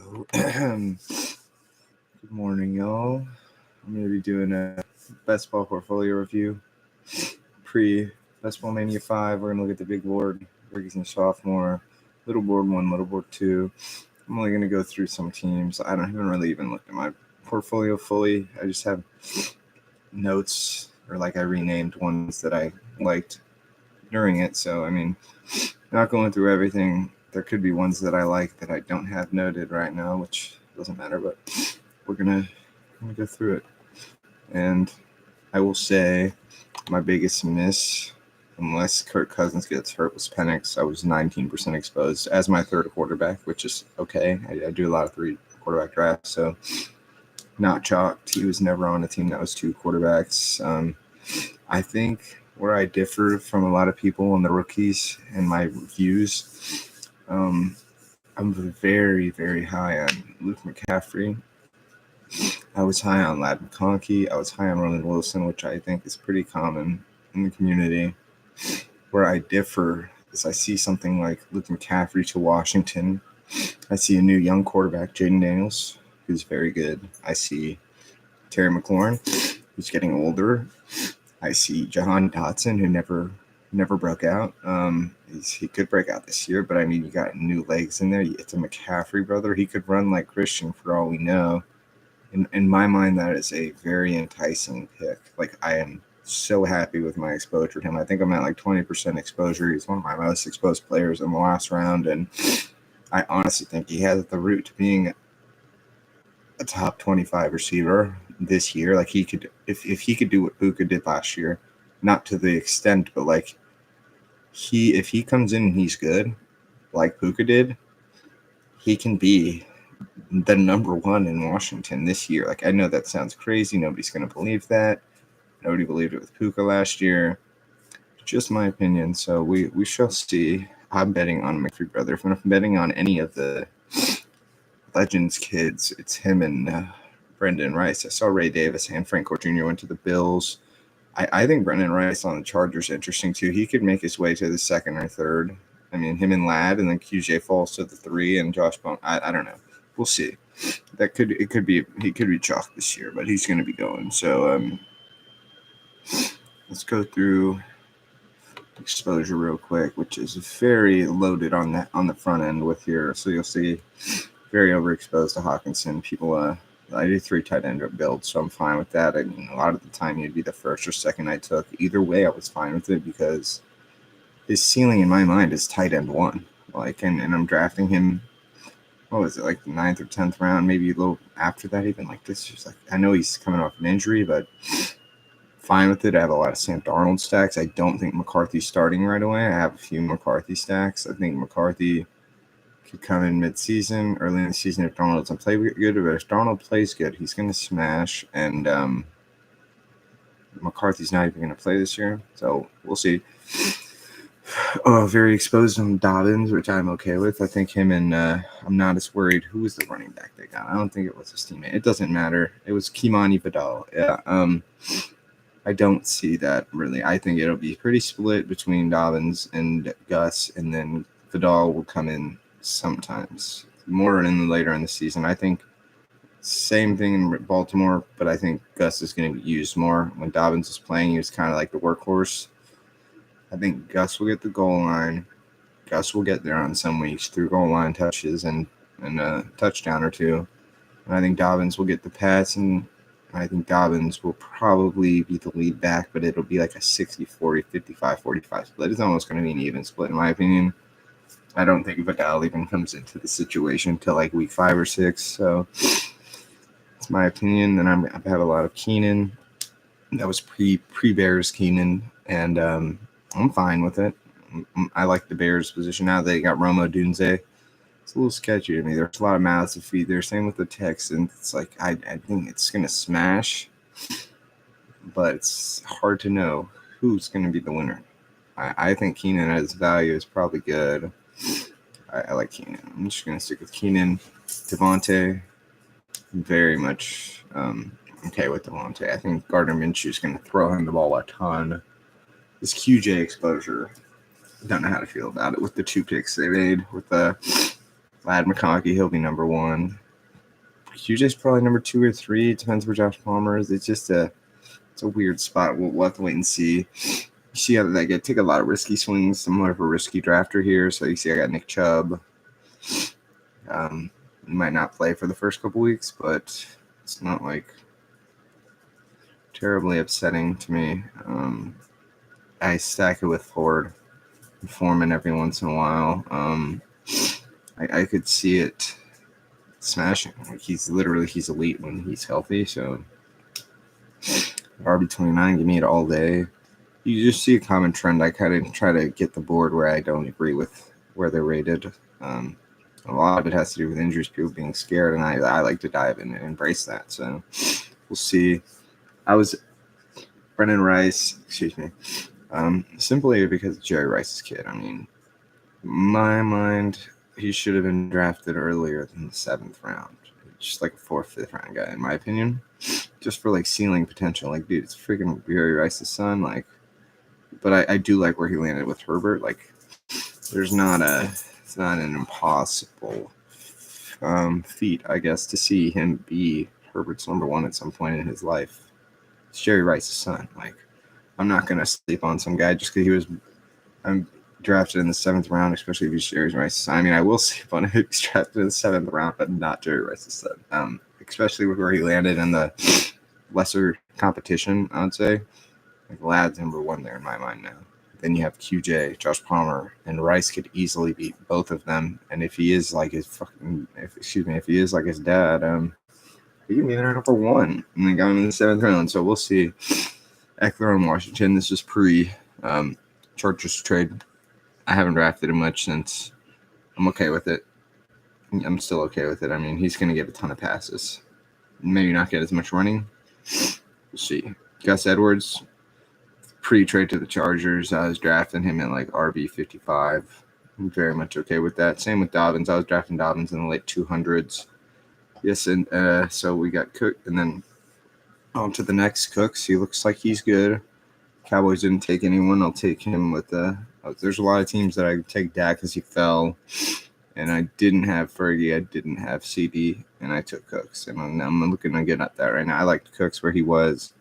Good morning, y'all. I'm going to be doing a best ball portfolio review. Best ball Mania 5. We're going to look at the big board, rookies and sophomore, little board 1, little board 2. I'm only going to go through some teams. I haven't really even looked at my portfolio fully. I just have notes, or I renamed ones that I liked during it. So, not going through everything. There could be ones that I like that I don't have noted right now, which doesn't matter, but we're gonna go through it. And I will say my biggest miss, unless Kirk Cousins gets hurt, was Penix. I was 19% exposed as my third quarterback, which is okay. I do a lot of 3 quarterback drafts, so not chalked. He was never on a team that was 2 quarterbacks. I think where I differ from a lot of people on the rookies and my views, I'm very, very high on Luke McCaffrey. I was high on Lad McConkey. I was high on Roman Wilson, which I think is pretty common in the community. Where I differ is I see something like Luke McCaffrey to Washington. I see a new young quarterback, Jaden Daniels, who's very good. I see Terry McLaurin, who's getting older. I see Jahan Dotson, who never broke out. He could break out this year, but you got new legs in there. It's a McCaffrey brother. He could run like Christian for all we know. In my mind, that is a very enticing pick. I am so happy with my exposure to him. I think I'm at 20% exposure. He's one of my most exposed players in the last round, and I honestly think he has the route to being a top 25 receiver this year. He could, if he could do what Puka did last year, not to the extent, but if he comes in and he's good, like Puka did, he can be the number 1 in Washington this year. I know that sounds crazy. Nobody's going to believe that. Nobody believed it with Puka last year. Just my opinion. So we shall see. I'm betting on McPhee brother. If I'm betting on any of the Legends kids, it's him and Brendan Rice. I saw Ray Davis and Frank Gore Jr. went to the Bills. I think Brendan Rice on the Chargers is interesting too. He could make his way to the 2nd or 3rd. Him and Ladd, and then QJ falls to the 3, and Josh Bone. I don't know. We'll see. He could be chalked this year, but he's going to be going. So let's go through exposure real quick, which is very loaded on the front end with here. So you'll see very overexposed to Hawkinson. People, I do 3 tight end builds, so I'm fine with that. A lot of the time he'd be the 1st or 2nd I took. Either way, I was fine with it because his ceiling in my mind is tight end 1. And I'm drafting him. What was it, the 9th or 10th round? Maybe a little after that, even this. Just I know he's coming off an injury, but fine with it. I have a lot of Sam Darnold stacks. I don't think McCarthy's starting right away. I have a few McCarthy stacks. I think McCarthy could come in mid-season, early in the season if Darnold doesn't play good. But if Darnold plays good, he's going to smash. And McCarthy's not even going to play this year, so we'll see. Very exposed on Dobbins, which I'm okay with. I think him and I'm not as worried. Who was the running back they got? I don't think it was his teammate. It doesn't matter. It was Kimani Vidal. Yeah. I don't see that really. I think it'll be pretty split between Dobbins and Gus, and then Vidal will come in sometimes more later in the season. I think same thing in Baltimore, but I think Gus is going to be used more. When Dobbins was playing, he was kind of like the workhorse. I think Gus will get the goal line. Gus will get there on some weeks through goal line touches and a touchdown or 2. And I think Dobbins will get the pass, and I think Dobbins will probably be the lead back, but it'll be a 60-40, 55-45 split. It's almost going to be an even split, in my opinion. I don't think Vidal even comes into the situation until week 5 or 6. So it's my opinion. And I have a lot of Keenan. That was pre-Bears Keenan, and I'm fine with it. I like the Bears' position now. They got Romo Dunze. It's a little sketchy to me. There's a lot of mouths to feed there. Same with the Texans. It's I think it's going to smash, but it's hard to know who's going to be the winner. I think Keenan at his value is probably good. I like Keenan. I'm just going to stick with Keenan. Devontae, very much okay with Devontae. I think Gardner Minshew is going to throw him the ball a ton. This QJ exposure, don't know how to feel about it with the 2 picks they made with Lad McConkey, he'll be number 1. QJ's probably number 2 or 3. It depends where Josh Palmer is. It's a weird spot. We'll have to wait and see. You see how they take a lot of risky swings. I'm more of a risky drafter here. So you see I got Nick Chubb. He might not play for the first couple weeks, but it's not like terribly upsetting to me. I stack it with Ford and Foreman every once in a while. I could see it smashing. Like he's elite when he's healthy. So RB29, give me it all day. You just see a common trend. I kind of try to get the board where I don't agree with where they're rated. A lot of it has to do with injuries, people being scared, and I like to dive in and embrace that. So we'll see. I was Brennan Rice, simply because of Jerry Rice's kid. I mean, in my mind, he should have been drafted earlier than the 7th round. Just like a 4th, 5th round guy, in my opinion. Just for like ceiling potential. Like, dude, it's freaking Jerry Rice's son. Like, but I do like where he landed with Herbert. Like, it's not an impossible feat, I guess, to see him be Herbert's number 1 at some point in his life. It's Jerry Rice's son. Like, I'm not gonna sleep on some guy just because he was drafted in the 7th round, especially if he's Jerry Rice's son. I mean, I will sleep on him if he's drafted in the 7th round, but not Jerry Rice's son. Especially with where he landed in the lesser competition, I would say. Like, Lad's number 1 there in my mind now. Then you have QJ, Josh Palmer, and Rice could easily beat both of them. And if he is like his if he is like his dad, he can be there number 1. And they got him in the 7th round. So we'll see. Eckler on Washington. This is pre Chargers trade. I haven't drafted him much since. I'm okay with it. I'm still okay with it. I mean, he's going to get a ton of passes. Maybe not get as much running. We'll see. Gus Edwards. Pre-trade to the Chargers, I was drafting him at like RB 55. I'm very much okay with that. Same with Dobbins. I was drafting Dobbins in the late 200s. Yes, and so we got Cook, and then on to the next Cooks. He looks like he's good. Cowboys didn't take anyone. I'll take him with there's a lot of teams that I take Dak because he fell, and I didn't have Fergie. I didn't have CD, and I took Cooks, and I'm looking to get at that right now. I liked Cooks where he was.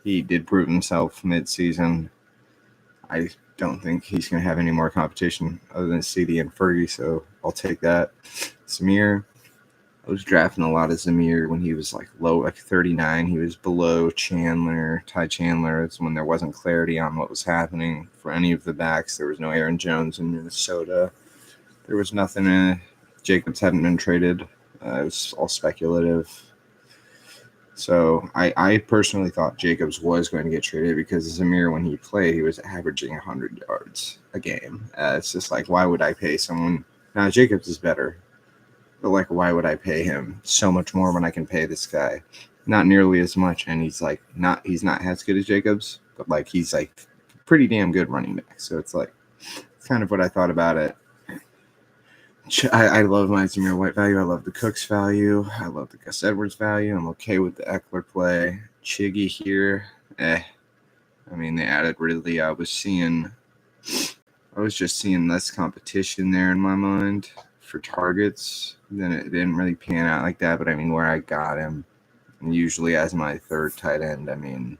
He did prove himself mid-season. I don't think he's going to have any more competition other than CD and Fergie, so I'll take that. Zamir, I was drafting a lot of Zamir when he was like low, like 39. He was below Chandler, Ty Chandler. It's when there wasn't clarity on what was happening for any of the backs. There was no Aaron Jones in Minnesota. There was nothing. Jacobs hadn't been traded. It was all speculative. So I personally thought Jacobs was going to get traded because Zamir, when he played, he was averaging 100 yards a game. It's just like, why would I pay someone? Now, Jacobs is better, but like, why would I pay him so much more when I can pay this guy not nearly as much? And he's not as good as Jacobs, but like he's like pretty damn good running back. So it's like kind of what I thought about it. I love my Zamir White value. I love the Cooks value. I love the Gus Edwards value. I'm okay with the Eckler play. Chiggy here. I mean, they added Ridley. I was just seeing less competition there in my mind for targets. Then it didn't really pan out like that. But I mean, where I got him, and usually as my 3rd tight end, I mean,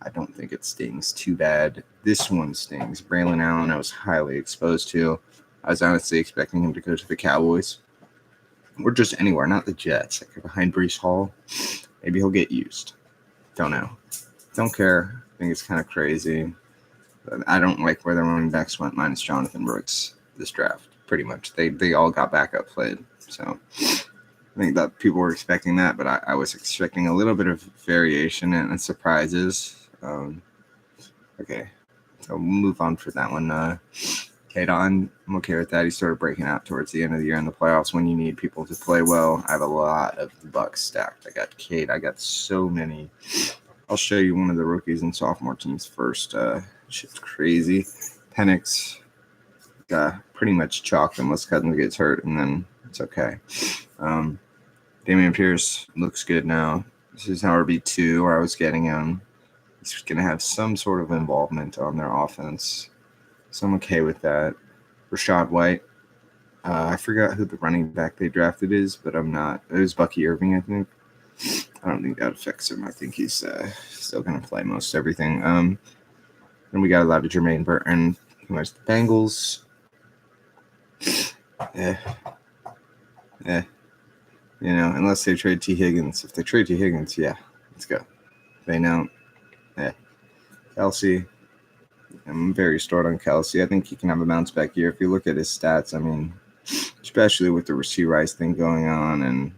I don't think it stings too bad. This one stings. Braylon Allen, I was highly exposed to. I was honestly expecting him to go to the Cowboys or just anywhere, not the Jets. Like behind Breece Hall, maybe he'll get used. Don't know. Don't care. I think it's kind of crazy. But I don't like where the running backs went minus Jonathan Brooks this draft, pretty much. They all got backup played. So I think that people were expecting that, but I was expecting a little bit of variation and surprises. Okay, so we'll move on for that one. Cade Otton, I'm okay with that. He started breaking out towards the end of the year in the playoffs when you need people to play well. I have a lot of the Bucks stacked. I got Cade. I got so many. I'll show you one of the rookies and sophomore teams first. Shit's crazy. Penix pretty much chalked unless Cousins gets hurt, and then it's okay. Damian Pierce looks good now. This is RB2 where I was getting him. He's going to have some sort of involvement on their offense. So I'm okay with that. Rashad White, I forgot who the running back they drafted is, but I'm not. It was Bucky Irving, I think. I don't think that affects him. I think he's still going to play most everything. And we got a lot of Jermaine Burton, who has the Bengals. Unless they trade T. Higgins. If they trade T. Higgins, yeah, let's go. They don't. Kelsey. I'm very stored on Kelsey. I think he can have a bounce back year. If you look at his stats, I mean, especially with the Rasheed Rice thing going on and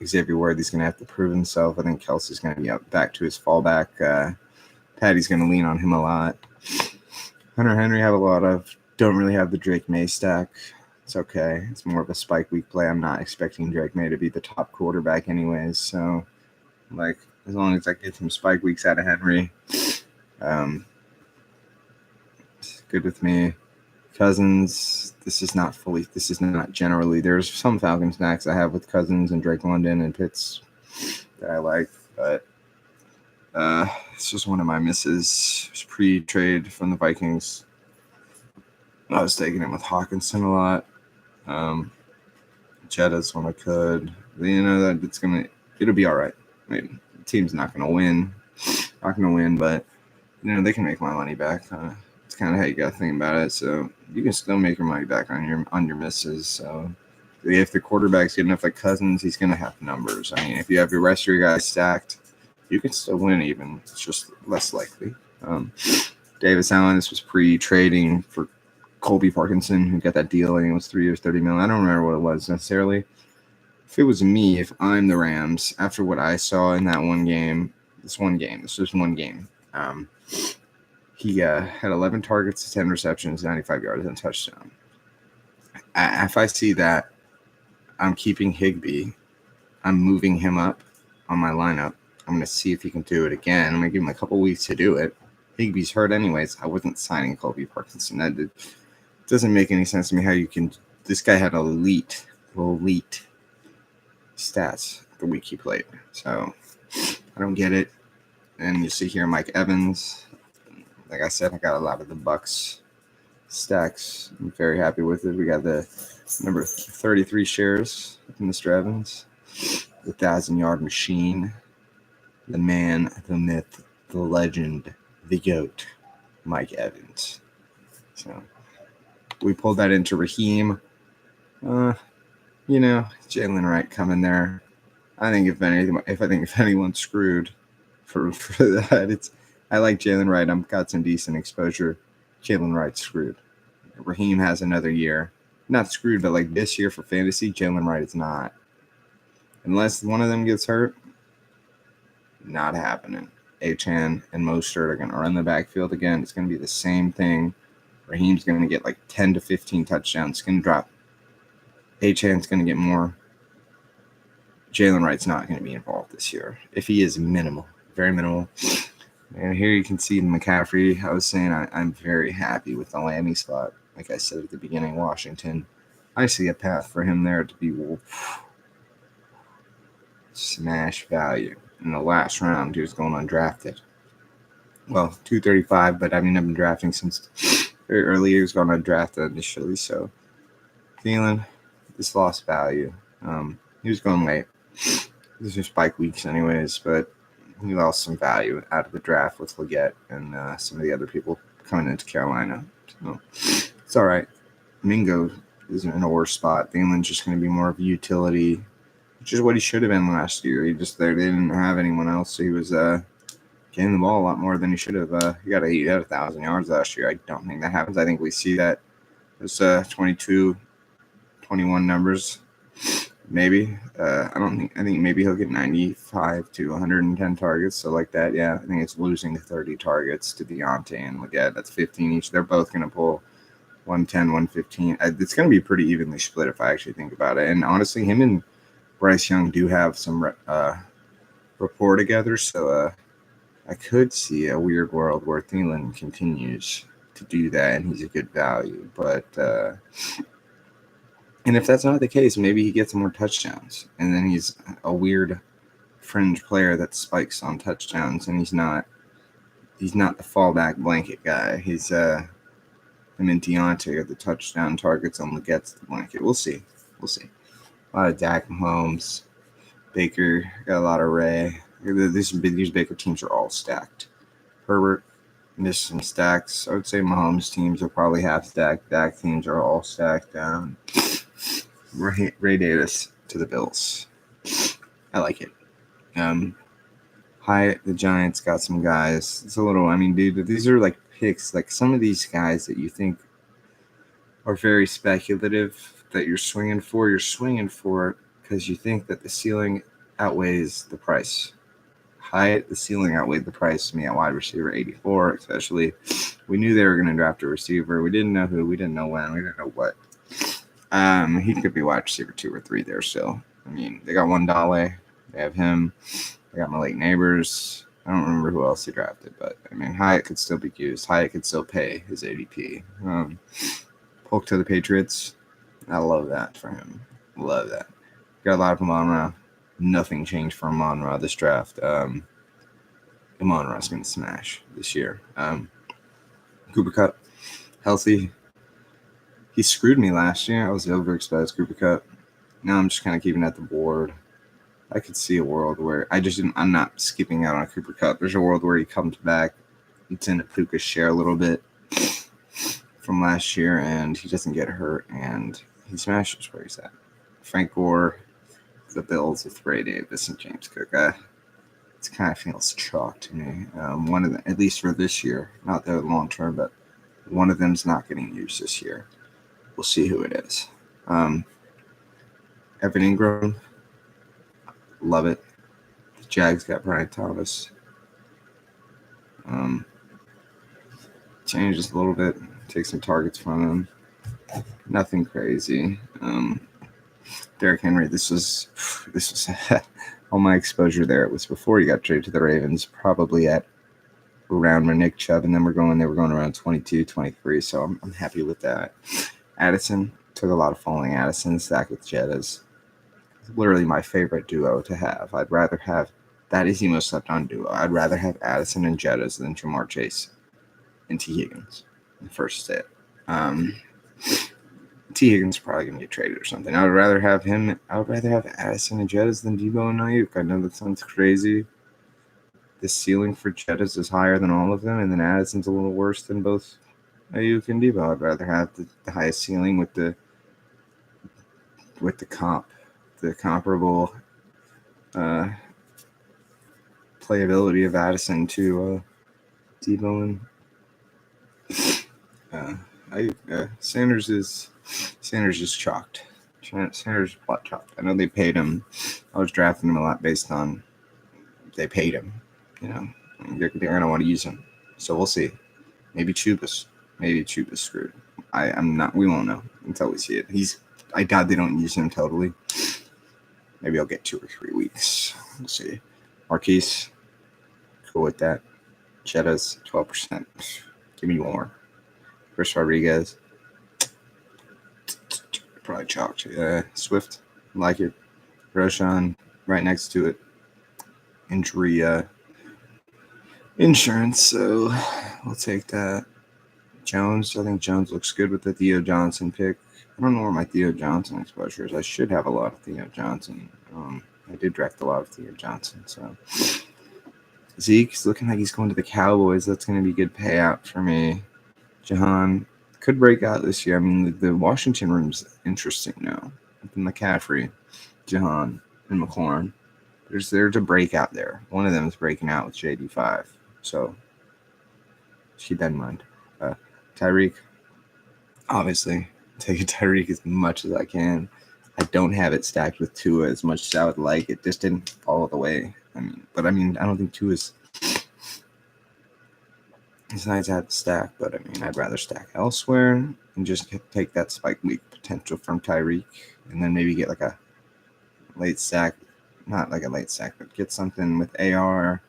Xavier Worthy's going to have to prove himself. I think Kelsey's going to be back to his fallback. Patty's going to lean on him a lot. Hunter Henry have a lot of. Don't really have the Drake May stack. It's okay. It's more of a spike week play. I'm not expecting Drake May to be the top quarterback anyways. So, as long as I get some spike weeks out of Henry, it's good with me. Cousins, this is not generally. There's some Falcons snacks I have with Cousins and Drake London and Pitts that I like, but it's just one of my misses. It was pre-trade from the Vikings. I was taking him with Hawkinson a lot. Jetta's when I could. That it'll be all right. I mean, the team's not going to win. Not going to win, but, they can make my money back. It's kind of how you got to think about it. So you can still make your money back on your misses. So if the quarterback's good enough like Cousins, he's going to have numbers. I mean, if you have your rest of your guys stacked, you can still win even. It's just less likely. Davis Allen, this was pre-trading for Colby Parkinson, who got that deal. I think it was 3 years, $30 million. I don't remember what it was necessarily. If it was me, if I'm the Rams, after what I saw in that one game, this was one game. He had 11 targets, 10 receptions, 95 yards, and a touchdown. If I see that, I'm keeping Higbee. I'm moving him up on my lineup. I'm going to see if he can do it again. I'm going to give him a couple weeks to do it. Higbee's hurt anyways. I wasn't signing Colby Parkinson. That doesn't make any sense to me how you can – this guy had elite stats the week he played. So I don't get it. And you see here Mike Evans. Like I said, I got a lot of the Bucks stacks. I'm very happy with it. We got the number 33 shares of Mr. Evans, the 1,000-yard machine, the man, the myth, the legend, the GOAT, Mike Evans. So we pulled that into Raheem. Jalen Wright coming there. I think if anyone's screwed for that, I like Jalen Wright. I've got some decent exposure. Jalen Wright's screwed. Raheem has another year. Not screwed, but like this year for fantasy, Jalen Wright is not. Unless one of them gets hurt, not happening. Achane and Mostert are going to run the backfield again. It's going to be the same thing. Raheem's going to get like 10 to 15 touchdowns. It's going to drop. Achane's going to get more. Jalen Wright's not going to be involved this year. If he is minimal, very minimal. And here you can see McCaffrey. I was saying I'm very happy with the landing spot. Like I said at the beginning, Washington. I see a path for him there to be smash value. In the last round, he was going undrafted. Well, 235, but I've been drafting since very early. He was going undrafted initially, so Thielen just lost value. He was going late. These are spike weeks anyways, but he lost some value out of the draft with Leggett and some of the other people coming into Carolina. So it's all right. Mingo is in a worse spot. Thielen's just going to be more of a utility, which is what he should have been last year. They didn't have anyone else, so he was getting the ball a lot more than he should have. He had 1,000 yards last year. I don't think that happens. I think we see that those 22, 21 numbers. Maybe. I think maybe he'll get 95 to 110 targets. So like that, yeah. I think it's losing 30 targets to Deontay and Leggett. That's 15 each. They're both going to pull 110, 115. It's going to be pretty evenly split if I actually think about it. And honestly, him and Bryce Young do have some rapport together. So I could see a weird world where Thielen continues to do that and he's a good value. But and if that's not the case, maybe he gets more touchdowns. And then he's a weird fringe player that spikes on touchdowns. And he's not the fallback blanket guy. He's him and Deontay are the touchdown targets on the gets the blanket. We'll see. A lot of Dak, Mahomes, Baker, got a lot of Ray. These Baker teams are all stacked. Herbert missed some stacks. I would say Mahomes teams are probably half stacked. Dak teams are all stacked. Ray Davis to the Bills. I like it. Hyatt, the Giants got some guys. It's a little, I mean, dude, these are like picks. Like some of these guys that you think are very speculative that you're swinging for because you think that the ceiling outweighs the price. Hyatt, the ceiling outweighed the price to me at wide receiver 84, especially. We knew they were going to draft a receiver. We didn't know who. We didn't know when. We didn't know what. He could be wide receiver 2 or 3 there still. I mean, they got Wandale. They have him. They got Malik Neighbors. I don't remember who else he drafted, but I mean, Hyatt could still be used. Hyatt could still pay his ADP. Polk to the Patriots. I love that for him. Love that. Got a lot of Amon-Ra. Nothing changed for Amon-Ra this draft. Amon-Ra's going to smash this year. Cooper Kupp, healthy. He screwed me last year. I was overexposed Cooper Kupp. Now I'm just kind of keeping at the board. I could see a world where I'm not skipping out on Cooper Kupp. There's a world where he comes back. It's in a Puka's share a little bit from last year, and he doesn't get hurt, and he smashes where he's at. Frank Gore, the Bills with Ray Davis and James Cook. It kind of feels chalk to me. One of them, at least for this year, not the long term, but one of them's not getting used this year. We'll see who it is. Evan Ingram, love it. The Jags got Brian Thomas. Changes a little bit. Take some targets from him. Nothing crazy. Derrick Henry, this was all my exposure there. It was before he got traded to the Ravens, probably at around where Nick Chubb, and then they were going around 22, 23, so I'm happy with that. Addison, took a lot of falling Addison, stacked with Jettas. Literally my favorite duo to have. I'd rather have, that is the most slept on duo. I'd rather have Addison and Jettas than Jamar Chase and T. Higgins. The first set. T. Higgins is probably going to get traded or something. I would rather have Addison and Jettas than Debo and Ayuk. I know that sounds crazy. The ceiling for Jettas is higher than all of them, and then Addison's a little worse than both Ayuk and Debo. I'd rather have the highest ceiling with the comparable playability of Addison to Debo and Sanders is chalked. Sanders is plot chalked. I know they paid him. I was drafting him a lot based on they paid him. You know, they're going to want to use him. So we'll see. Maybe Chuba's screwed. I'm not. We won't know until we see it. I doubt they don't use him totally. Maybe I'll get 2 or 3 weeks. We'll see. Marquise, cool with that. Jettas, 12%. Give me more. Chris Rodriguez, probably chalked. Swift, like it. Roshan, right next to it. Injury insurance, so we'll take that. Jones, I think Jones looks good with the Theo Johnson pick. I don't know where my Theo Johnson exposure is. I should have a lot of Theo Johnson. I did draft a lot of Theo Johnson. So Zeke's looking like he's going to the Cowboys. That's going to be a good payout for me. Jahan could break out this year. I mean, the Washington room's interesting now. McCaffrey, Jahan, and McLaurin. There's a breakout there. One of them is breaking out with JD5. So keep that in mind. Tyreek, obviously, taking Tyreek as much as I can. I don't have it stacked with Tua as much as I would like. It just didn't fall the way. I don't think Tua's. It's nice to have the stack, but I'd rather stack elsewhere and just take that spike week potential from Tyreek and then maybe get like a late stack. Not like a late stack, but get something with AR.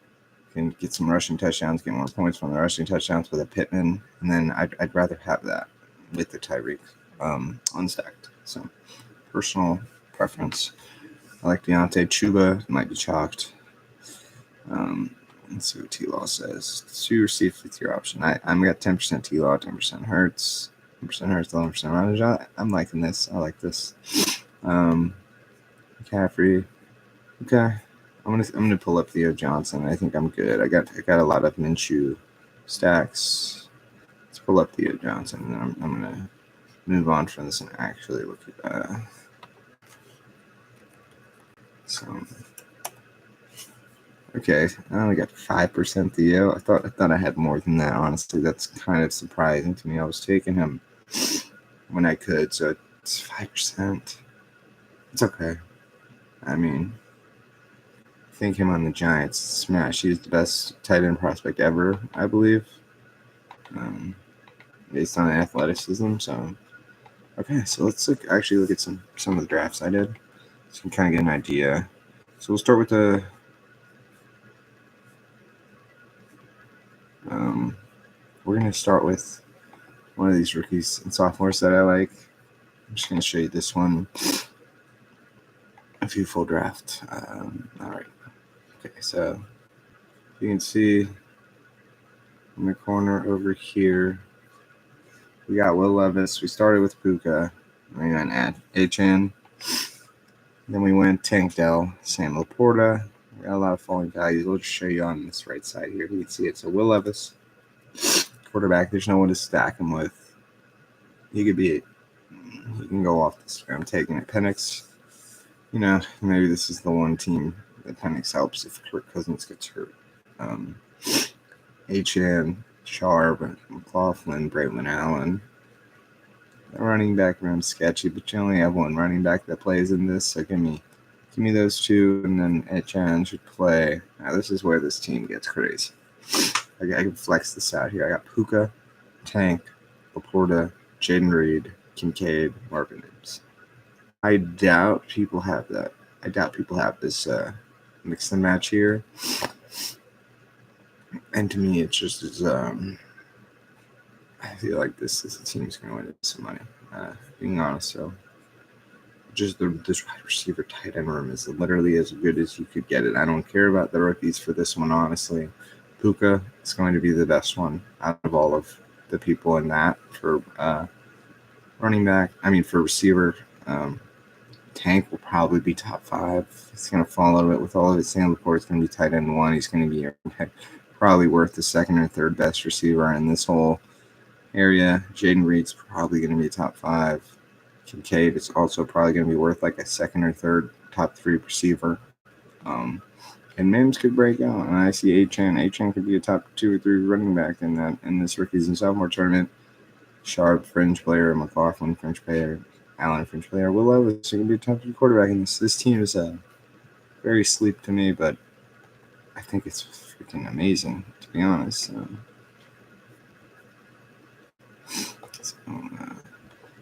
Can get some rushing touchdowns, get more points from the rushing touchdowns with a Pittman, and then I'd rather have that with the Tyreek unstacked. So personal preference. I like Deontay. Chuba might be chalked. Let's see what T-Law says. 2 receive with your option. I'm got 10% T-Law, 10% Hurts. 1% hurts, 11% running. I'm liking this. I like this. McCaffrey. Okay. I'm gonna pull up Theo Johnson. I think I'm good. I got a lot of Minshew stacks. Let's pull up Theo Johnson, and I'm gonna move on from this and actually look at some. Okay, I only got 5% Theo. I thought I had more than that. Honestly, that's kind of surprising to me. I was taking him when I could, so it's 5%. It's okay. I mean, I think him on the Giants smash. He's the best tight end prospect ever, I believe, based on athleticism. So, okay, so let's look at some of the drafts I did, so you can kind of get an idea. So we'll start with the we're gonna start with one of these rookies and sophomores that I like. I'm just gonna show you this one. A few full draft. All right. Okay, so you can see in the corner over here, we got Will Levis. We started with Puka. We went at HN. Then we went Tank Dell, Sam Laporta. We got a lot of falling values. We'll just show you on this right side here. You can see it. So Will Levis, quarterback. There's no one to stack him with. He can go off this. I'm taking it. Penix. Maybe this is the one team that Penix helps if Kirk Cousins gets hurt. HN, Sharp, McLaughlin, Braylon Allen. The running back room sketchy, but you only have one running back that plays in this, so give me those two, and then HN should play. Now this is where this team gets crazy. I can flex this out here. I got Puka, Tank, Laporta, Jaden Reed, Kincaid, Marvin Mims. I doubt people have that. I doubt people have this mix and match here. And to me, it's just I feel like this team's going to win some money, being honest. So just this wide receiver tight end room is literally as good as you could get it. I don't care about the rookies for this one, honestly. Puka is going to be the best one out of all of the people in that for running back. For receiver. Tank will probably be top 5. He's going to follow it with all of his Sam Laporta. It's going to be tight end 1. He's going to be probably worth the second or third best receiver in this whole area. Jaden Reed's probably going to be top 5. Kincaid is also probably going to be worth like a second or third top 3 receiver. And Mims could break out. And I see HN. HN could be a top 2 or 3 running back in this rookies and sophomore tournament. Sharp, fringe player. McLaughlin, fringe player. Allen, fringe player. Will Levis can be a top 3 quarterback in this. This team is very sleep to me, but I think it's freaking amazing, to be honest.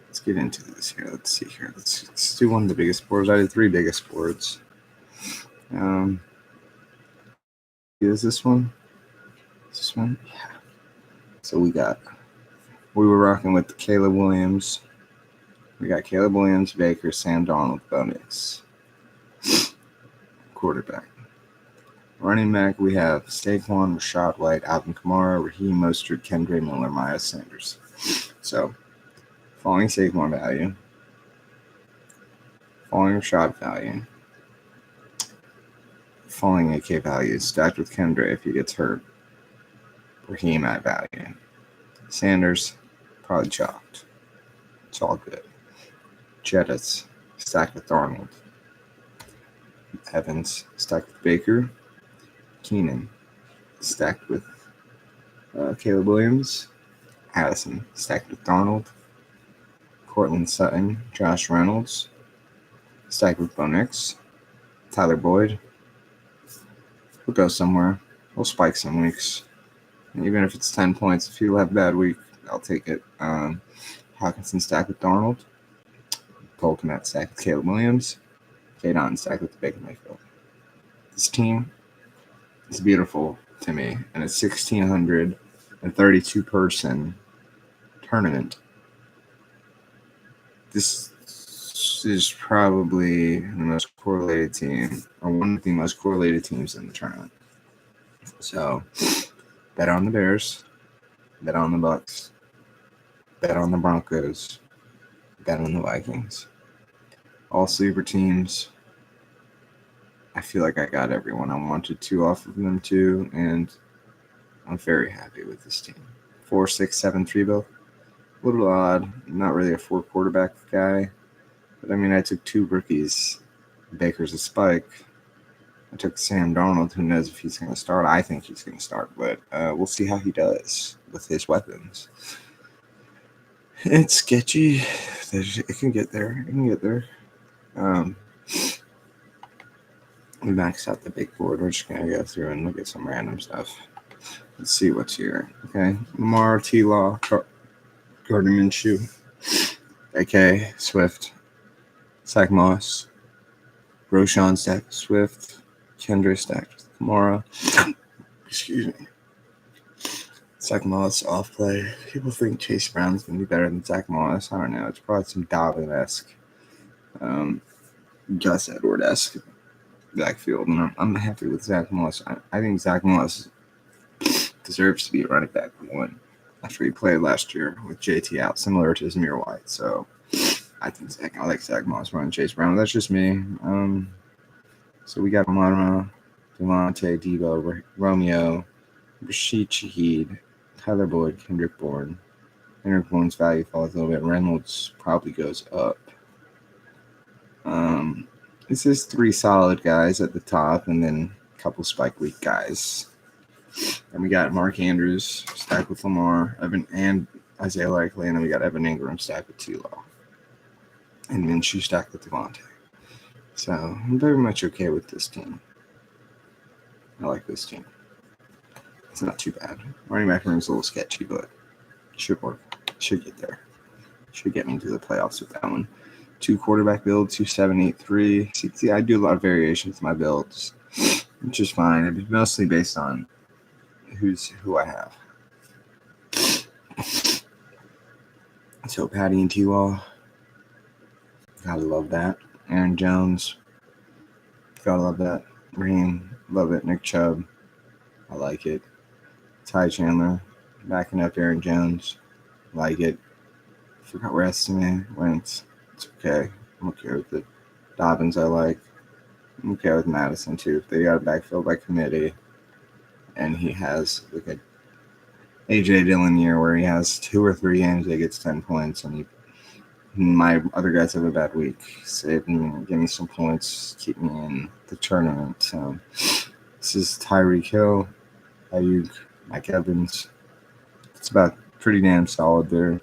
Let's get into this here. Let's see here. Let's do one of the biggest boards. I did 3 biggest boards. Is this one? This one? Yeah. So we were rocking with Caleb Williams. We got Caleb Williams, Baker, Sam Darnold, bonus. Quarterback. Running back, we have Saquon, Rashad White, Alvin Kamara, Raheem Mostert, Kendra Miller, Miles Sanders. So, falling Saquon value, falling Rashad value, falling AK value, stacked with Kendra if he gets hurt. Raheem at value. Sanders, probably chalked. It's all good. Jettis, stacked with Darnold. Evans, stacked with Baker. Keenan, stacked with Caleb Williams. Addison, stacked with Darnold. Cortland Sutton, Josh Reynolds, stacked with Bo Nix. Tyler Boyd. He'll go somewhere. He'll spike some weeks. And even if it's 10 points, if he'll have a bad week, I'll take it. Hawkinson stacked with Darnold. Cole Kmet stacked with Caleb Williams. Kadon stacked with Baker Mayfield. This team is beautiful to me, and it's 1,632 person tournament. This is probably the most correlated team, or one of the most correlated teams in the tournament. So, bet on the Bears, bet on the Bucks, Bet on the Broncos. Bet on the Vikings. All sleeper teams. I feel like I got everyone I wanted to off of them too, and I'm very happy with this team. 4, 6, 7, 3 both. A little odd. I'm not really a 4 quarterback guy, but I mean, I took 2 rookies. Baker's a spike. I took Sam Darnold. Who knows if he's going to start? I think he's going to start, but we'll see how he does with his weapons. It's sketchy. It can get there. We maxed out the big board. We're just going to go through and look at some random stuff. Let's see what's here. Okay. Lamar, T-Law, Gardner Minshew, AK, Swift, Zach Moss, Roshan stacked with Swift, Kendra stacked with Kamara. Excuse me. Zach Moss off play. People think Chase Brown's going to be better than Zach Moss. I don't know. It's probably some Dobbin-esque, Gus Edward-esque backfield, and I'm happy with Zach Moss. I think Zach Moss deserves to be a running back 1 after he played last year with JT out, similar to Zamir White. So I like Zach Moss running Chase Brown. That's just me. So we got Mania, Devontae, Debo, Romeo, Rashid Shaheed, Tyler Boyd, Kendrick Bourne. Kendrick Bourne's value falls a little bit. Reynolds probably goes up. This is 3 solid guys at the top, and then a couple spike week guys. And we got Mark Andrews stacked with Lamar, Evan and Isaiah Likely, and then we got Evan Ingram stacked with T-Law, and Minshew stacked with Devontae. So I'm very much okay with this team. I like this team. It's not too bad. Running back room is a little sketchy, but should work. Should get there. Should get me to the playoffs with that one. 2 quarterback builds, 2, 7, 8, 3. See, I do a lot of variations in my builds, which is fine. It's mostly based on who I have. So Patty and T-Law, gotta love that. Aaron Jones, gotta love that. Raheem, love it. Nick Chubb, I like it. Ty Chandler, backing up Aaron Jones, like it. Forgot rest of me. Wentz, it's okay. I'm okay with it. Dobbins, I like. I'm okay with Madison too. If they got a backfield by committee, and he has like a AJ Dillon year where he has 2 or 3 games that gets 10 points, and my other guys have a bad week. Save me, give me some points, keep me in the tournament. So this is Tyreek Hill, Ayuk, Mike Evans. It's about pretty damn solid there.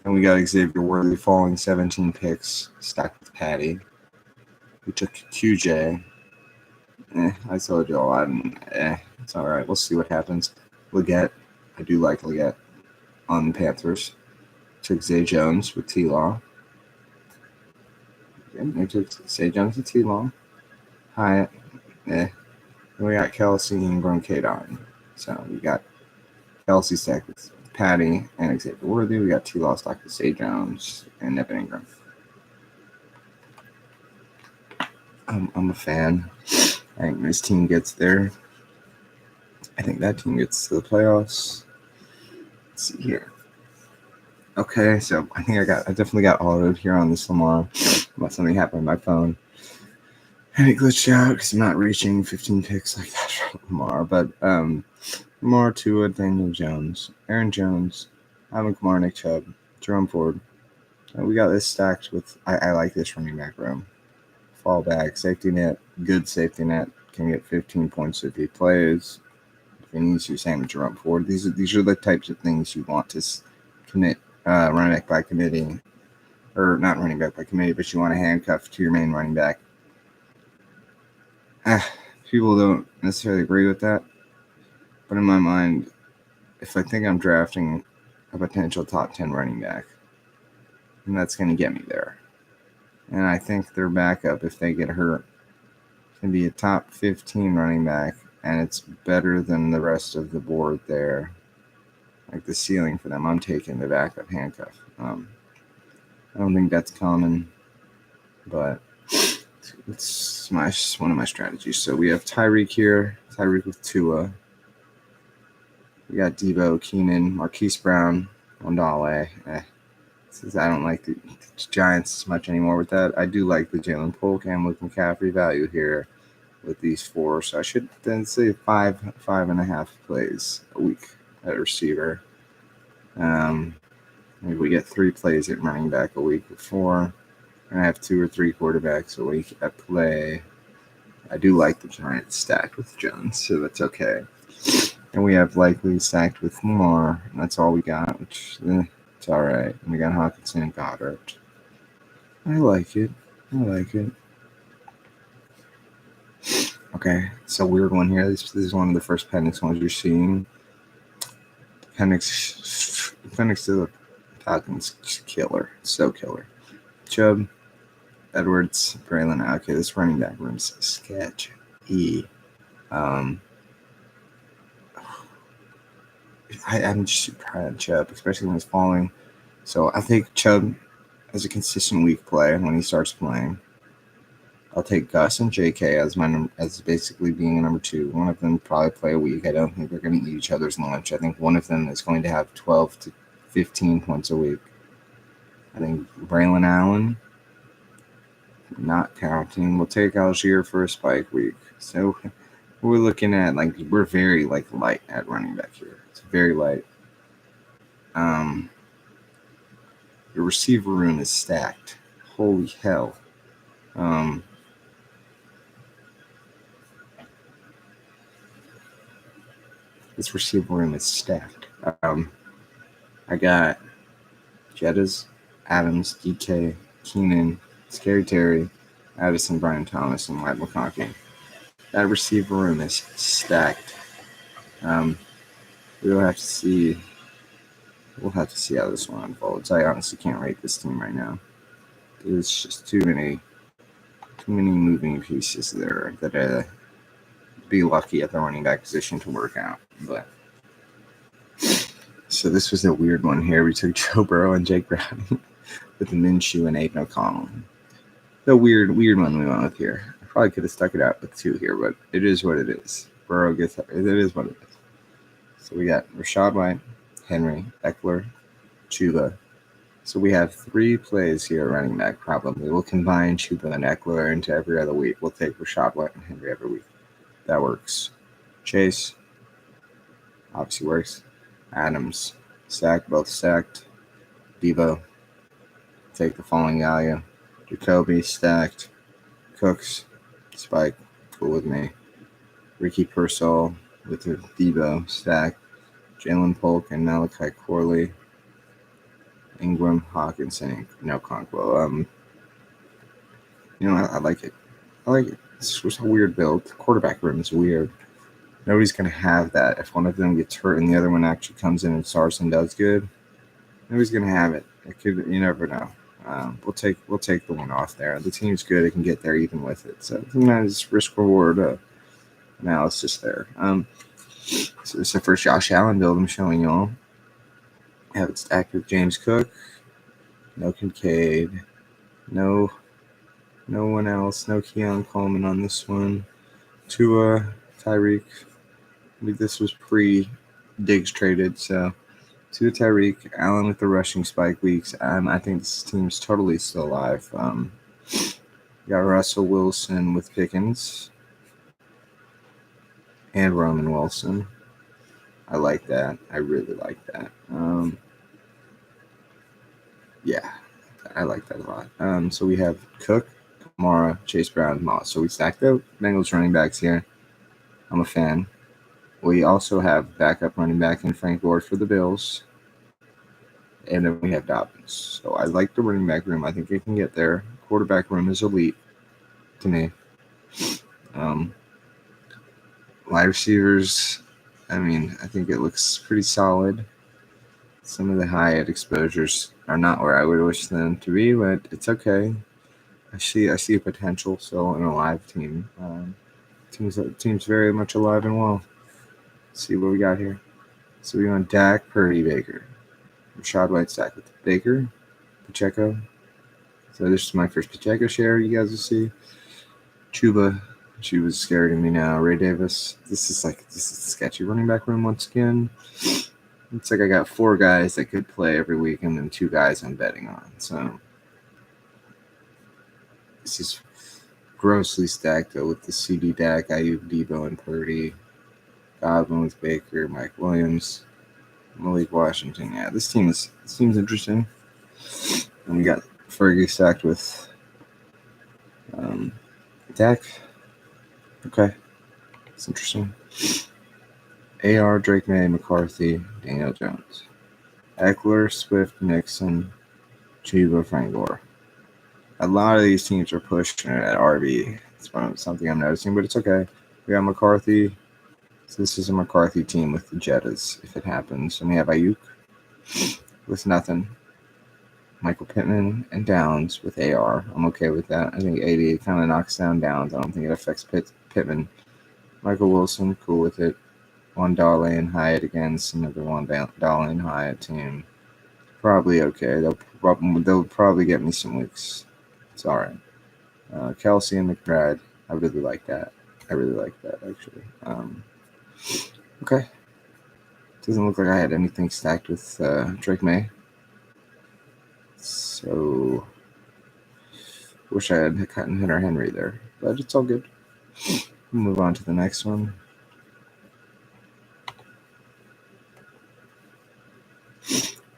And we got Xavier Worthy falling 17 picks, stacked with Patty. We took QJ. I told you all, it's all right. We'll see what happens. Leggett, I do like Leggett on the Panthers. Took Zay Jones with T-Law. I took Zay Jones with T-Law. Hyatt, And we got Kelsey and Gronkadon. So we got Kelsey stacked with Patty and Xavier Worthy. We got T-Law stacked with Zay Jones and Evan Ingram. I'm a fan. I think this team gets there. I think that team gets to the playoffs. Let's see here. Okay, so I think I definitely got autoed here on this Lamar. Unless something happened with my phone. And it glitched out because I'm not reaching 15 picks like that for Lamar. But Lamar, Tua, Daniel Jones, Aaron Jones, Alvin Kamara, Nick Chubb, Jerome Ford. We got this stacked with, I like this running back room. Fallback, safety net, good safety net. Can get 15 points if he plays. If he needs to, same with Jerome Ford. These are the types of things you want to commit running back by committee. Or not running back by committee, but you want to handcuff to your main running back. People don't necessarily agree with that. But in my mind, if I think I'm drafting a potential top 10 running back, then that's going to get me there. And I think their backup, if they get hurt, can be a top 15 running back, and it's better than the rest of the board there. Like the ceiling for them, I'm taking the backup handcuff. I don't think that's common, but it's one of my strategies. So we have Tyreek here, Tyreek with Tua. We got Debo, Keenan, Marquise Brown, Ondale. Since I don't like the Giants as much anymore with that, I do like the Jalen Polk and Luke McCaffrey value here with these four. So I should then say 5.5 plays a week at receiver. Maybe we get 3 plays at running back a week with 4. And I have 2 or 3 quarterbacks a week at play. I do like the Giants stacked with Jones, so that's okay. And we have likely stacked with Lamar, and that's all we got, which it's all right. And we got Hawkinson and Goddard. I like it. Okay, it's a weird one here. This is one of the first Penix ones you're seeing. Penix to the Falcons, killer. So killer. Chubb, Edwards, Braylon. Okay, this running back room's sketch. I'm just super high on Chubb, especially when he's falling. So I think Chubb as a consistent week play when he starts playing. I'll take Gus and JK as basically being a number 2. One of them probably play a week. I don't think they're going to eat each other's lunch. I think one of them is going to have 12 to 15 points a week. I think Braylon Allen, not counting. We'll take Algier for a spike week. So we're looking at we're very light at running back here. It's very light. The receiver room is stacked. Holy hell. This receiver room is stacked. I got Jettas, Adams, DK, Keenan, Scary Terry, Addison, Brian Thomas, and White McConkey. That receiver room is stacked. We'll have to see. We'll have to see how this one unfolds. I honestly can't rate this team right now. There's just too many moving pieces there that be lucky at the running back position to work out. But so this was a weird one here. We took Joe Burrow and Jake Browning with Minshew and Aiden O'Connell. The weird one we went with here. I probably could have stuck it out with 2 here, but it is what it is. Burrow gets it. It is what it is. So we got Rachaad White, Henry, Eckler, Chuba. So we have 3 plays here at running back probably. We'll combine Chuba and Eckler into every other week. We'll take Rachaad White and Henry every week. That works. Chase obviously works. Adams, stacked, both stacked. Debo, take the falling value. Jacoby, stacked. Cooks, spike, cool with me. Ricky Pearsall with the Debo, stacked. Jalen Polk and Malachi Corley. Ingram, Hawkinson, no Conquo. I like it. This was a weird build. The quarterback room is weird. Nobody's going to have that. If one of them gets hurt and the other one actually comes in and starts and does good, nobody's going to have it. You never know. We'll take the one off there. The team's good. It can get there even with it. So sometimes risk-reward analysis there. So it's the first Josh Allen build I'm showing y'all. I have it stacked with James Cook. No Kincaid. No one else. No Keon Coleman on this one. Tua, Tyreek. I think this was pre-Diggs traded, so Tua, Tyreek, Allen with the rushing spike weeks. I think this team's totally still alive. Got Russell Wilson with Pickens and Roman Wilson. I like that. I really like that. Yeah, I like that a lot. So we have Cook, Kamara, Chase Brown, Moss. So we stacked the Bengals running backs here. I'm a fan. We also have backup running back in Frank Gore for the Bills. And then we have Dobbins. So I like the running back room. I think it can get there. Quarterback room is elite to me. Wide receivers, I think it looks pretty solid. Some of the high end exposures are not where I would wish them to be, but it's okay. I see a potential still in a live team. Team's very much alive and well. Let's see what we got here. So we want Dak, Purdy, Baker. Rachaad White stack with Baker, Pacheco. So this is my first Pacheco share. You guys will see. Chuba's scaring me now. Ray Davis. This is a sketchy running back room once again. It's like I got 4 guys that could play every week and then 2 guys I'm betting on. So this is grossly stacked though with the CD Dak, Ayuk, Debo, and Purdy. Godwin with Baker, Mike Williams, Malik Washington. Yeah, this seems interesting. And we got Fergie stacked with Dak. Okay, it's interesting. AR, Drake May, McCarthy, Daniel Jones. Eckler, Swift, Nixon, Chiba, Frank Gore. A lot of these teams are pushing it at RB. It's something I'm noticing, but it's okay. We got McCarthy. So this is a McCarthy team with the Jettas, if it happens. And we have Ayuk with nothing. Michael Pittman and Downs with AR. I'm okay with that. I think 80 kind of knocks down Downs. I don't think it affects Pittman. Michael Wilson, cool with it. One Dolly and Hyatt against another one Dolly and Hyatt team. Probably okay. They'll probably get me some weeks. It's all right. Kelsey and McBride. I really like that. Actually. Okay. Doesn't look like I had anything stacked with Drake May. So wish I had gotten Hunter Henry there, but it's all good. We'll move on to the next one.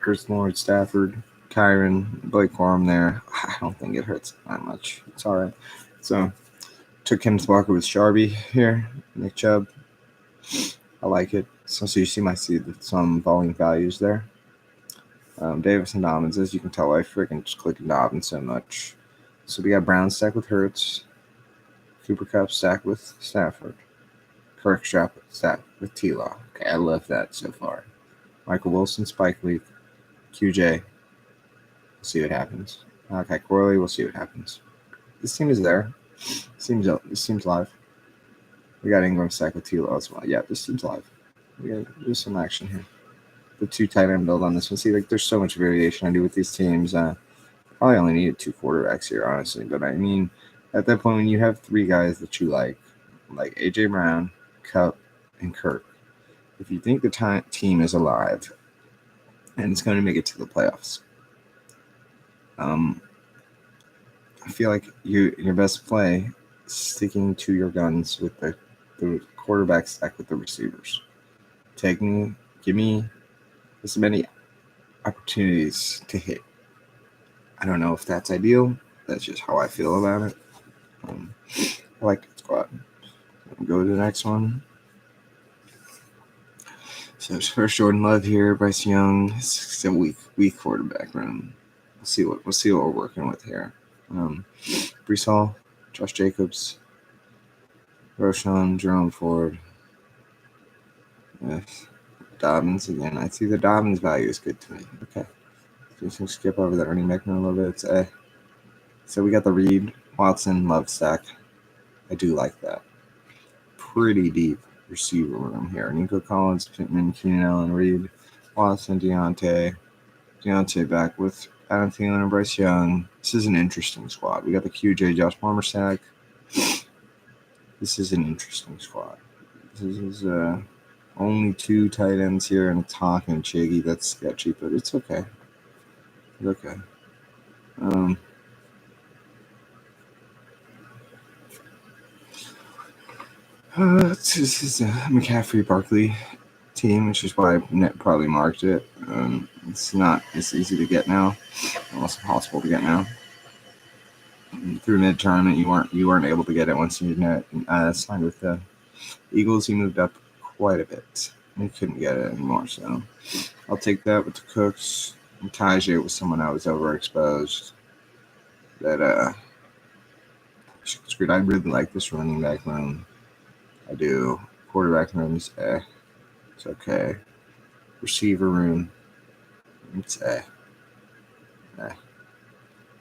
Chris Lord, Stafford, Kyron, Blake Corum there. I don't think it hurts that much. It's all right. So took Kenneth Walker with Sharby here. Nick Chubb. I like it. So you see some volume values there. Davis and Dobbins, as you can tell, I freaking just click Dobbins so much. So we got Brown stacked with Hurts, Cooper Kupp stacked with Stafford, Kirk stacked with T-Law. Okay, I love that so far. Michael Wilson, Spike Lee, QJ. We'll see what happens. Okay, Corley, we'll see what happens. This team is there. This seems live. We got Ingram stacked with T-Law as well. Yeah, this seems live. We got there's some action here. The 2 tight end build on this one. See, like there's so much variation I do with these teams. Probably only needed 2 quarterbacks here, honestly. But I mean, at that point, when you have 3 guys that you like AJ Brown, Kupp, and Kirk, if you think the team is alive and it's going to make it to the playoffs, I feel like your best play is sticking to your guns with the quarterback stack with the receivers. Give me as many opportunities to hit. I don't know if that's ideal. That's just how I feel about it. I like the squad. Go to the next one. So it's first Jordan Love here, Bryce Young. It's a weak quarterback room. We'll see what we're working with here. Breece Hall, Josh Jacobs, Roshan, Jerome Ford. Yes. Dobbins again. I see the Dobbins value is good to me. Okay. So you skip over the Ernie Meckman a little bit. It's So we got the Reed, Watson, Love stack. I do like that. Pretty deep receiver room here. Nico Collins, Pittman, Keenan Allen, Reed, Watson, Deontay back with Adam Thielen and Bryce Young. This is an interesting squad. We got the QJ, Josh Palmer stack. This is an interesting squad. This is only 2 tight ends here and a Talk and Chiggy. That's sketchy, but it's okay. It's okay. This is a McCaffrey Barkley team, which is why I probably marked it. It's not as easy to get now, almost impossible to get now. Through mid-tournament, you weren't able to get it once you signed with the Eagles. He moved up quite a bit. You couldn't get it anymore, so I'll take that with the Cooks. And Tajay was someone I was overexposed. That screwed. I really like this running back room. I do. Quarterback room's it's okay. Receiver room, it's I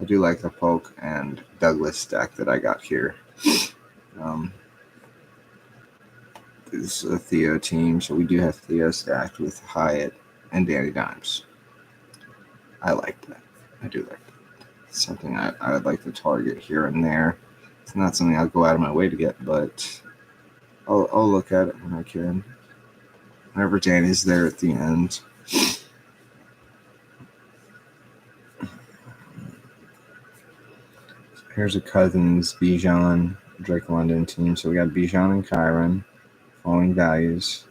do like the Polk and Douglas stack that I got here. This is a Theo team, so we do have Theo stacked with Hyatt and Danny Dimes. I like that. I do like that. It's something I would like to target here and there. It's not something I'll go out of my way to get, but I'll look at it when I can. Whenever Danny's there at the end. Here's a Cousins, Bijan, Drake London team. So we got Bijan and Kyron. Falling values.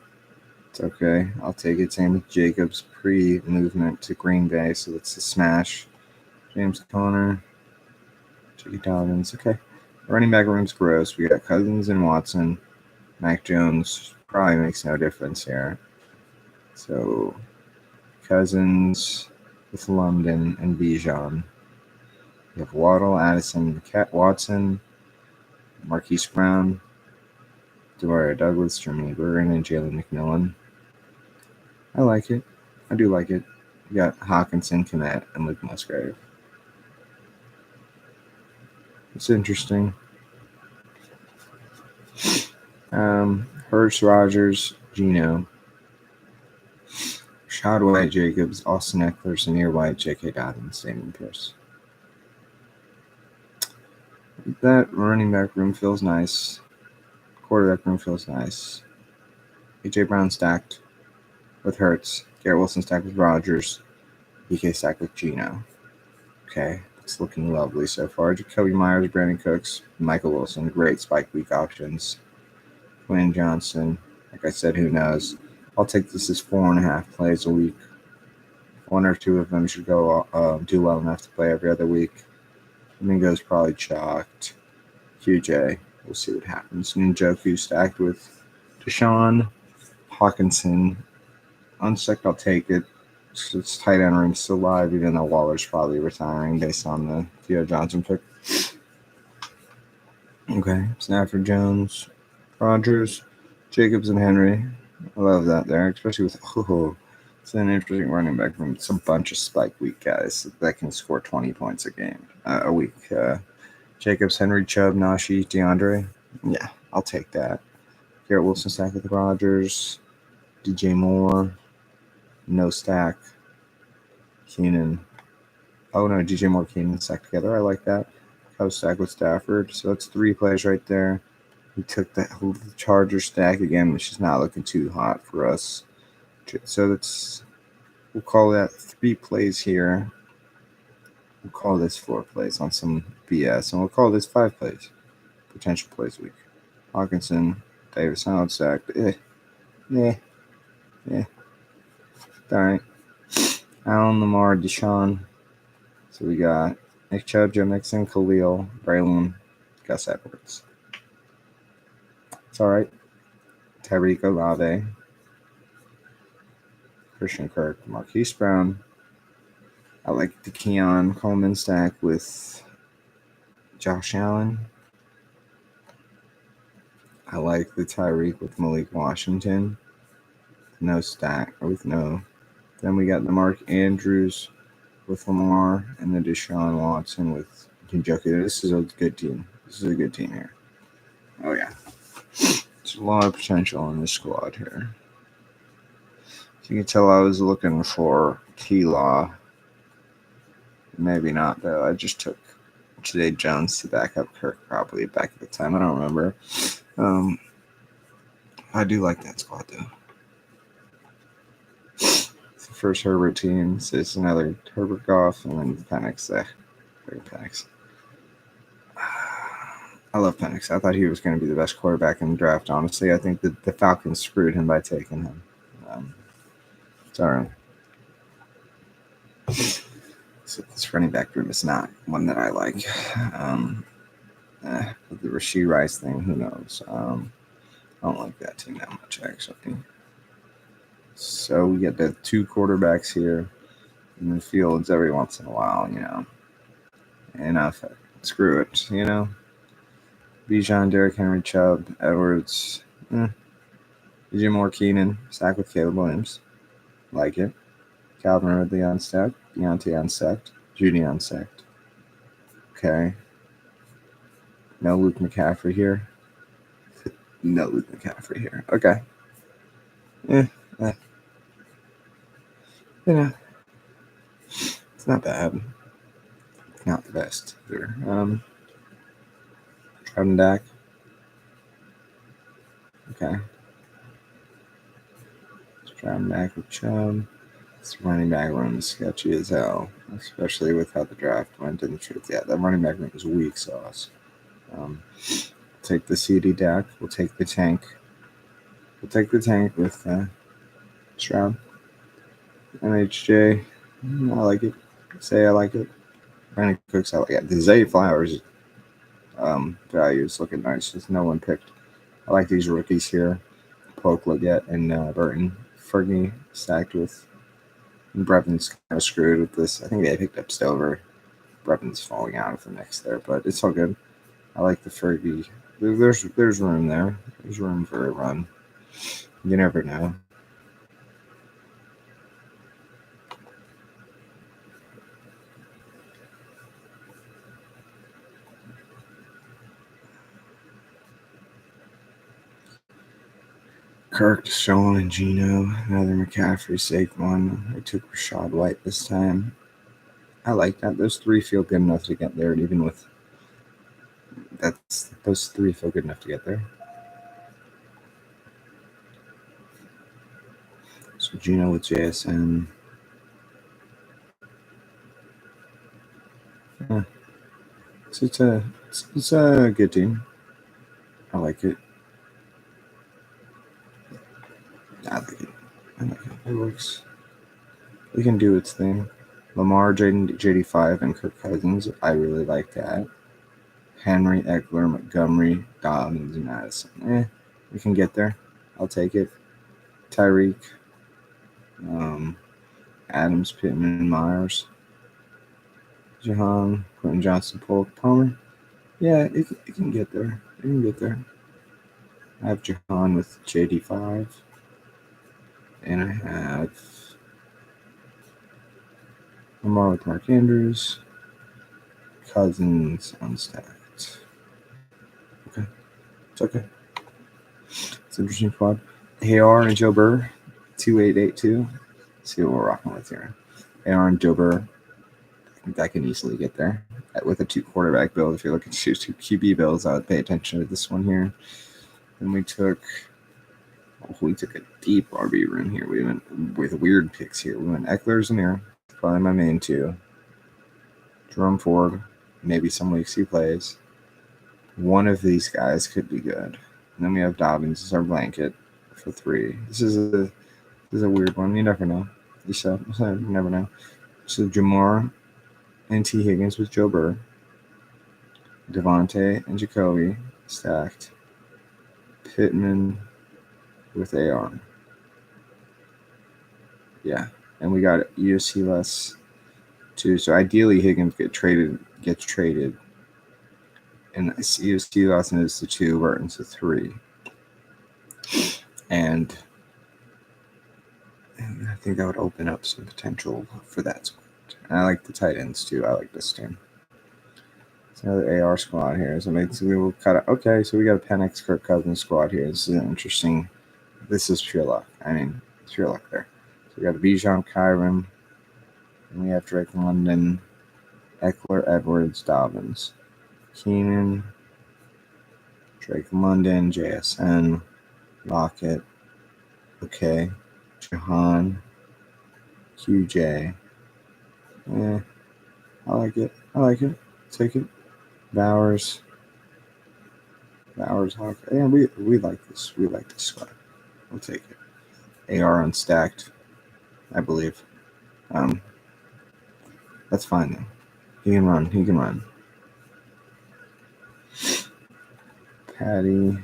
It's okay. I'll take it. Same with Jacobs pre-movement to Green Bay. So that's a smash. James Conner. J.K. Dobbins. Okay. Running back room's gross. We got Cousins and Watson. Mac Jones probably makes no difference here. So Cousins with London and Bijan. We have Waddle, Addison, Watson, Marquise Brown, Demario Douglas, Jermaine Burton, and Jalen McMillan. I like it. I do like it. We got Hawkinson, Kmet, and Luke Musgrave. It's interesting. Hurst, Rogers, Gino, Shad White, Jacobs, Austin Eckler, Samir White, J.K. Dobbins, Damon Pierce. That running back room feels nice. Quarterback room feels nice. A.J. Brown stacked with Hurts. Garrett Wilson stacked with Rogers. BK stacked with Gino. Okay, it's looking lovely so far. Jacoby Myers, Brandon Cooks, Michael Wilson. Great spike week options. Quinn Johnson. Like I said, who knows? I'll take this as 4.5 plays a week. One or two of them should go do well enough to play every other week. Mingo's probably chalked. QJ. We'll see what happens. Njoku stacked with Deshaun. Hawkinson. Unstacked, I'll take it. It's tight end room still live, even though Waller's probably retiring based on the Theo Johnson pick. Okay. Stafford, Jones, Rodgers, Jacobs, and Henry. I love that there, especially with it's an interesting running back room. It's a bunch of spike week guys that can score 20 points a week. Jacobs, Henry, Chubb, Najee, DeAndre. Yeah, I'll take that. Garrett Wilson stacked with Rodgers. DJ Moore. No stack. Keenan. Oh, no, DJ Moore, Keenan stacked together. I like that. Cubs stack with Stafford. So that's 3 plays right there. We took the Charger stack again, which is not looking too hot for us. So we'll call that 3 plays here. We'll call this 4 plays on some BS. And we'll call this 5 plays. Potential plays week. Hawkinson, Davis Howard stacked. Yeah. All right. Allen, Lamar, Deshaun. So we got Nick Chubb, Joe Mixon, Khalil, Braylon, Gus Edwards. It's all right. Tyreek Olave, Christian Kirk, Marquise Brown. I like the Keon Coleman stack with Josh Allen. I like the Tyreek with Malik Washington. No stack, or with no. Then we got the Mark Andrews with Lamar, and the Deshaun Watson with Njoku. This is a good team. This is a good team here. Oh, yeah. There's a lot of potential in this squad here. So you can tell I was looking for T-Law. Maybe not, though. I just took Jay Jones to back up Kirk probably back at the time. I don't remember. I do like that squad, though. It's the first Herbert team. So it's another Herbert Goff and then Penix there. Penix. I love Penix. I thought he was going to be the best quarterback in the draft, honestly. I think that the Falcons screwed him by taking him. It's all right. So this running back room is not one that I like. With the Rashee Rice thing, who knows? I don't like that team that much, actually. So we get the 2 quarterbacks here in the fields every once in a while, you know. Enough. Screw it, you know. Bijan, Derrick Henry, Chubb, Edwards. DJ Moore, Keenan. Stack with Caleb Williams. Like it. Calvin Ridley unstacked. Deontay unstacked. Judy unstacked. Okay. No Luke McCaffrey here. No Luke McCaffrey here. Okay. You know, it's not bad. Not the best either. Trout and Dak. Okay. Trout and Dak with Chubb. This running back room is sketchy as hell, especially with how the draft went in the truth. Yeah, that running back room is weak sauce. Take the CD deck. We'll take the tank. We'll take the tank with Shroud. MHJ. I like it. Say I like it. Brandon Cooks, I like it. The Zay Flowers value is looking nice. There's no one picked. I like these rookies here. Polk, Leggett, and Burton. Fergie stacked with. And Brevin's kind of screwed with this. I think they picked up Stover. Brevin's falling out of the mix there, but it's all good. I like the Fergie. There's room there. There's room for a run. You never know. Kirk, Sean, and Gino. Another McCaffrey safe one. I took Rashad White this time. I like that. Those three feel good enough to get there, even with those three feel good enough to get there. So Gino with JSN. Yeah. It's a good team. I like it. I like it. It works. It can do its thing. Lamar, JD5, and Kirk Cousins. I really like that. Henry, Eckler, Montgomery, Dobbins, and Madison. We can get there. I'll take it. Tyreek, Adams, Pittman, Myers, Jahan, Quentin Johnson, Polk, Palmer. Yeah, it can get there. It can get there. I have Jahan with JD5. And I have Lamar with Mark Andrews. Cousins unstacked. Okay. It's okay. It's an interesting quad. AR and Joe Burr, 2882. Let's see what we're rocking with here. AR and Joe Burr. I think that can easily get there. With a 2-quarterback build, if you're looking to choose 2 QB builds, I would pay attention to this one here. Then we took a deep RB room here. We went with weird picks here. We went Eckler, Zamir, probably my main 2. Jerome Ford, maybe some weeks he plays. One of these guys could be good. And then we have Dobbins as our blanket for 3. This is a weird one. You never know. You never know. So Jamar and T. Higgins with Joe Burr. Devontae and Jacoby stacked. Pittman with AR. Yeah. And we got USC less too. So ideally Higgins gets traded. And USC Lawson is the 2, Burton's the 3. And I think that would open up some potential for that squad. And I like the tight ends too. I like this team. It's another AR squad here. So we will cut it. Okay, so we got a Penix Kirk Cousins squad here. This is interesting. This is pure luck. I mean, it's pure luck there. So we got Bijan, Kyron, and we have Drake London, Eckler, Edwards, Dobbins, Keenan, Drake London, JSN, Lockett, okay, Jahan, QJ. I like it. Take it. Bowers, Hawk. Yeah, we like this. We like this squad. We'll take it. AR unstacked, I believe. That's fine though. He can run. Patty,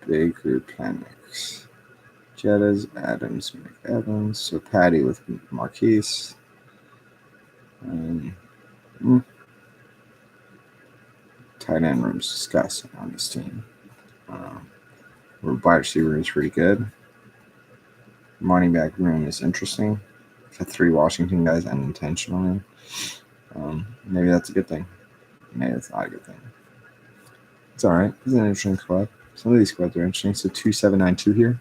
Baker, Penix, Jettas, Adams, McEvans. So Patty with Marquise. Tight end room's disgusting on this team. Wide receiver is pretty good. Running back room is interesting. Got 3 Washington guys unintentionally. Maybe that's a good thing. Maybe it's not a good thing. It's all right. It's an interesting squad. Some of these squads are interesting. So 2792 here.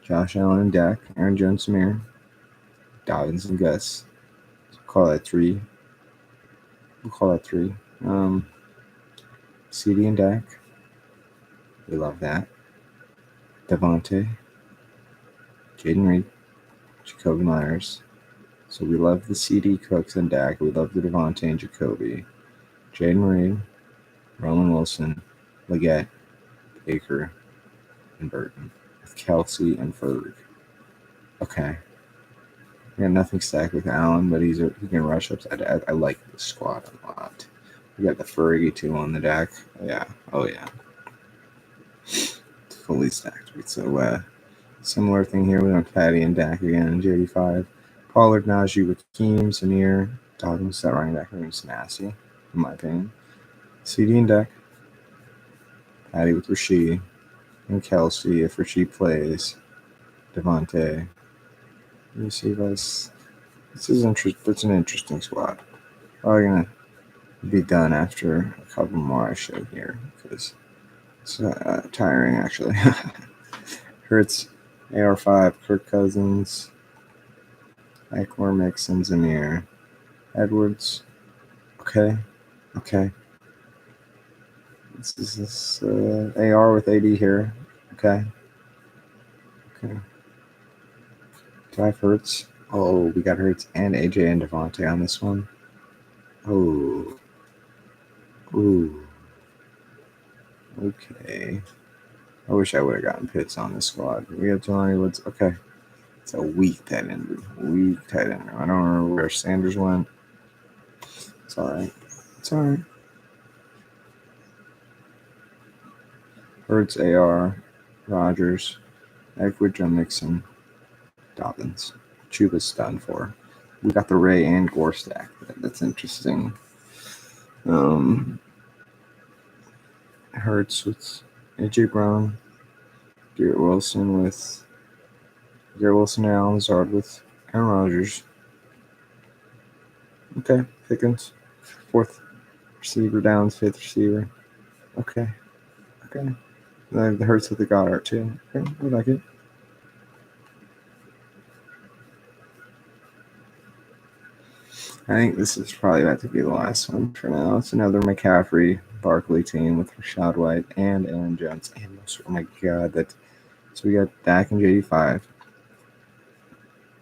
Josh Allen and Dak. Aaron Jones, Samir. Dobbins and Gus. So we'll call that 3. CD and Dak. We love that. Devontae. Jaden Reed. Jacoby Myers. So we love the CD Cooks and Dak. We love the Devontae and Jacoby. Jaden Reed, Roman Wilson, Leggett, Baker, and Burton. With Kelsey and Ferg. Okay. We got nothing stacked with Allen, but he can rush upside. I like this squad a lot. We got the Fergie too on the deck. Yeah. Oh yeah. It's fully stacked. So similar thing here. We have Patty and Dak again in JD5. Pollard, Najee, Rakeem, Samir, Dobbins. That running back room is nasty, in my opinion. CD and Dak. Patty with Rasheed and Kelsey if Rasheed plays. Devontae. Let me see if this is it's an interesting squad. Probably gonna be done after a couple more I show here because it's tiring actually. Hurts, AR5, Kirk Cousins, Eckler, Mixon, Zamir, Edwards. Okay. This is AR with AD here. Okay. Do I have Hurts? Oh, we got Hurts and AJ and Devontae on this one. Oh. Ooh. Okay. I wish I would have gotten Pitts on this squad. We have Jelani Woods. Okay. It's a weak tight end room. I don't remember where Sanders went. It's all right. Hurts, AR, Rodgers, Eckler, Joe Mixon, Dobbins. Chuba's done for. We got the Ray and Gore stack. That's interesting. Hurts with AJ Brown, Garrett Wilson and Alan Lazard with Aaron Rodgers. Okay, Pickens, 4th receiver, Downs, 5th receiver. Okay. The Hurts with the Goddard too. Okay, we like it. I think this is probably about to be the last one for now. It's another McCaffrey Barkley team with Rashad White and Aaron Jones. And oh my God, so we got Dak and JD5,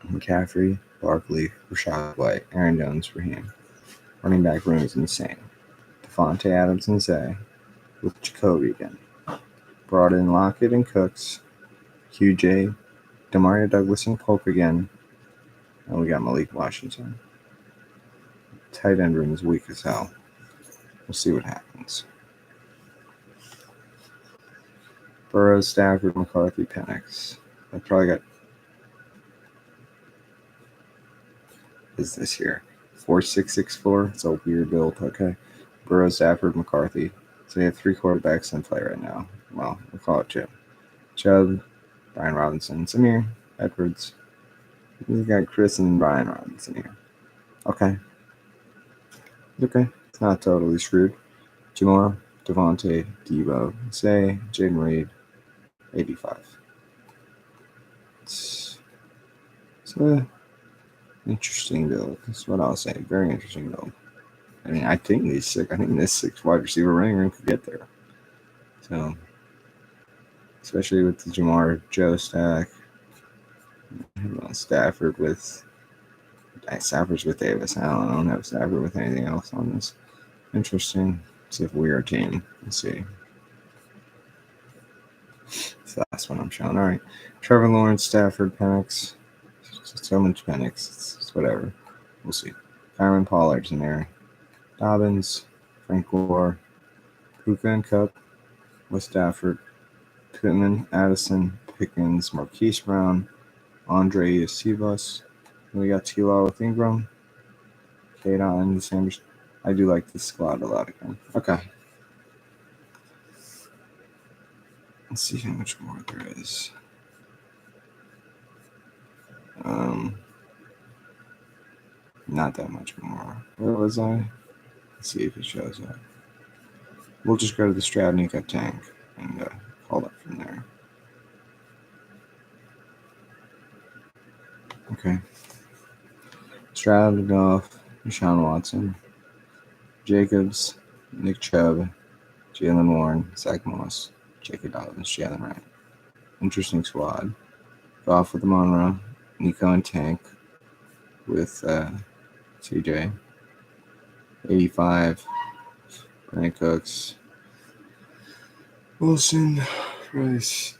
McCaffrey, Barkley, Rashad White, Aaron Jones, Raheem. Running back room is insane. Devontae Adams and Zay with Jacoby again. Brought in Lockett and Cooks, QJ, Demario Douglas and Polk again. And we got Malik Washington. Tight end room is weak as hell. We'll see what happens. Burrows, Stafford, McCarthy, Penix. I probably got. What is this here? 4-6-6-4. It's a weird build. Okay. Burrows, Stafford, McCarthy. So you have 3 quarterbacks in play right now. Well, we'll call it Chubb, Brian Robinson, Samir, Edwards. You got Chris and Brian Robinson here. Okay. It's not totally screwed. Jamar, Devontae, Debo, Say, Jaden Reed, 85. It's an interesting build. That's what I'll say. Very interesting build. I mean, I think this 6 wide receiver running room could get there. So, especially with the Jamar Joe stack. Stafford's with Davis. I don't have Stafford with anything else on this. Interesting. See if we are a team. Let's see. It's the last one I'm showing. All right. Trevor Lawrence, Stafford, Penix. So much Penix. It's whatever. We'll see. Kyron Pollard's in there. Dobbins, Frank Gore, Puka and Cup with Stafford, Pittman, Addison, Pickens, Marquise Brown, Andre Sivas. We got T-Law with Ingram, K-Dot and Sanders. I do like this squad a lot again. Okay. Let's see how much more there is. Not that much more. Where was I? Let's see if it shows up. We'll just go to the Stravnica tank and call it from there. Okay. Stroud, Goff, Deshaun Watson, Jacobs, Nick Chubb, Jalen Warren, Zach Moss, Jacob Dobbins, Jalen Wright. Interesting squad. Goff with the Monroe, Nico and Tank with TJ. 85, Brandon Cooks, Wilson, Rice,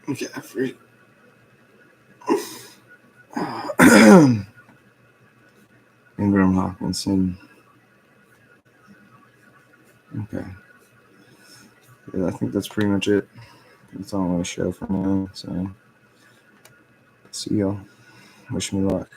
McCaffrey. Ingram, Hawkinson. Okay. Yeah, I think that's pretty much it. That's all I'm going to show for now. So, see y'all. Wish me luck.